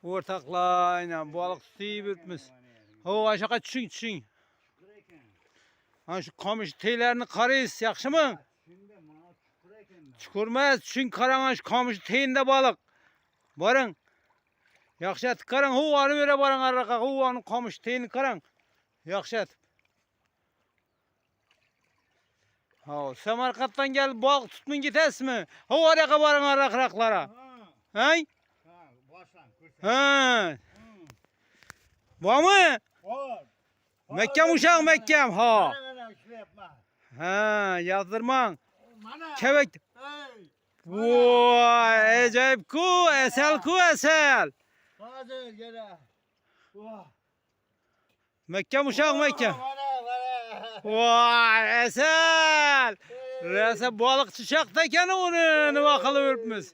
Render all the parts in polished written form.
Ortaklayla balık tutuyup yürütmüş. O aşağı düşün. Ha şu kamış teylerini karayız, yakşı mı? Çukurmaz, düşün karan şu kamış teyinde balık. Barın. Yakşı et karan, hu anı vere barın araka, hu anı kamış teyini karan. Yakşı et. Ha, Semerkant'tan gel balık tutmun gites mi? Hu araka barın arakraklara. Hay? Ha. Var mı? Var. Mekkem uşağım Mekkem ha. Ha, yazdırman. Kevek. Vay, acayip ku, esel ku esel. Hazır gele. Mekkem uşağım Mekkem. Vay, esel. Rese balık çiçekteyken onu bakalım örtmüş.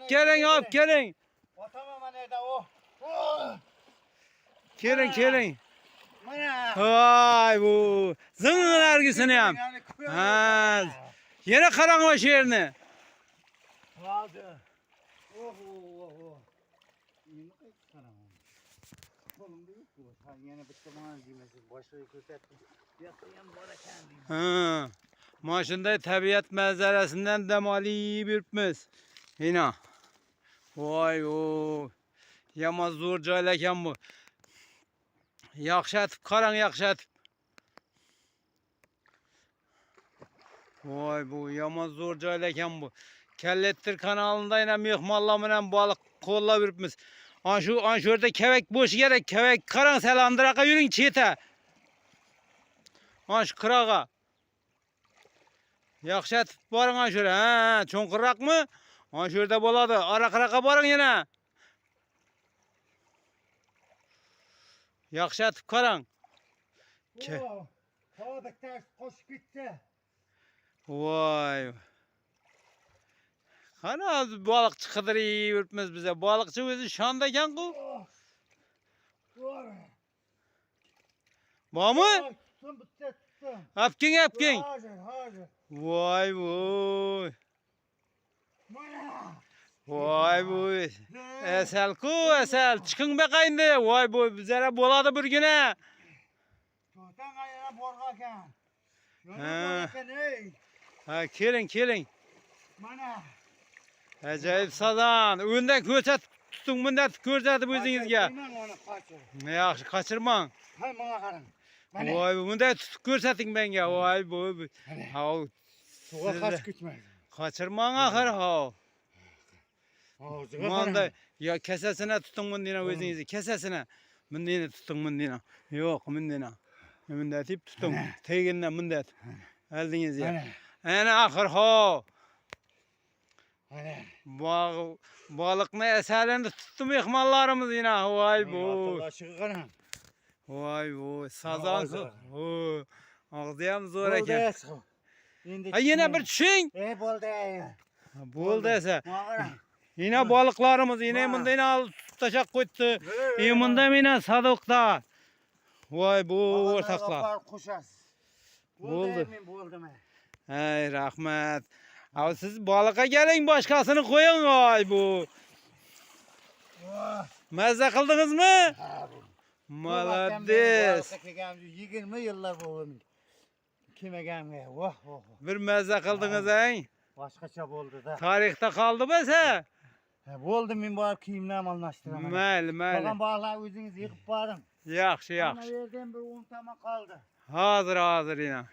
Gelin yap gelin. Atamam nerede o? Gelin. Vay bu. Zıngın ergüsünü yap. Ha. Yine karanlık yerini. Hazır. Ha. Maşında tabiat manzarasından demali birpmiz. Yine. Vay o. Yamaz zor joylarken bu. Yaxşı etip, karan yaxşı etip. Vay bu yamaz zor joylarken bu. Kellettir kanalında yine mehmallamla balık kolla birpmiz. An şurada kevek boş gerek, kevek karan selandıraka yürün çiğte. An şu kırağa. Yaxşı etip barın an şöyle. Ha, çonkırrak mı? An şurada boladı. Ara kırağa barın yine. Yaxşı etip karan. Havadaki ters koşup gitti. Vay. Ana balık çıkıdır iyi ürtmez bize. Balıkçı özü şandayken bu. Var mı? Tuttum. Öpkin. Hazır. Vay vay. Vay vay. Esel ku esel. Çıkın be kayındı. Vay vay. Bizlere boladı bir güne. Tutan ayına borgaken. Ha kelin. Mana. Acayip sazan. Önden köçet tutun bundan köçetip özünüzge. Yaxşı kaçırman. Hay bana karın. Vay bundan tutup körsetin benge. Vay bu. Ha. Suğa kaç gitmez. Kaçırman ahır ha. Ağzına Manda ya kesesine tutun bundina özünüzü. Kesesine. Bundina tutun bundina. Yok bundina. Bunda tip tutun. Teginle bunda. Eldiniz ya. Ana ahır ha. Balık ne eserlerini tuttum ihmallarımız yine. Vay bu. Vay bu. Sazan. Ağzıyam zor eken. Ha yine bir düşün. Bol dese. Yine balıklarımız yine bunda yine al tutacak koydu. Bunda yine sadıkta. Vay bu ortaklar. Oldu. Hey rahmet. Abi siz balığa gelin başkasını koyun vay bu. Mezze kıldınız mı? Malades. 20 yıllar bu. Kime gelmeye? Bir mezze kıldınız he? Başkaça oldu da. Tarihte kaldı mı sen? Oldu min bu kiyimlerimi anlaştıramam. Mayli. Bakan bağlar özünüz yıkıp barın. Yaxşı. Bana verdiğim bir 10 tamam kaldı. Hazır yine.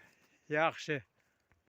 Yaxşı.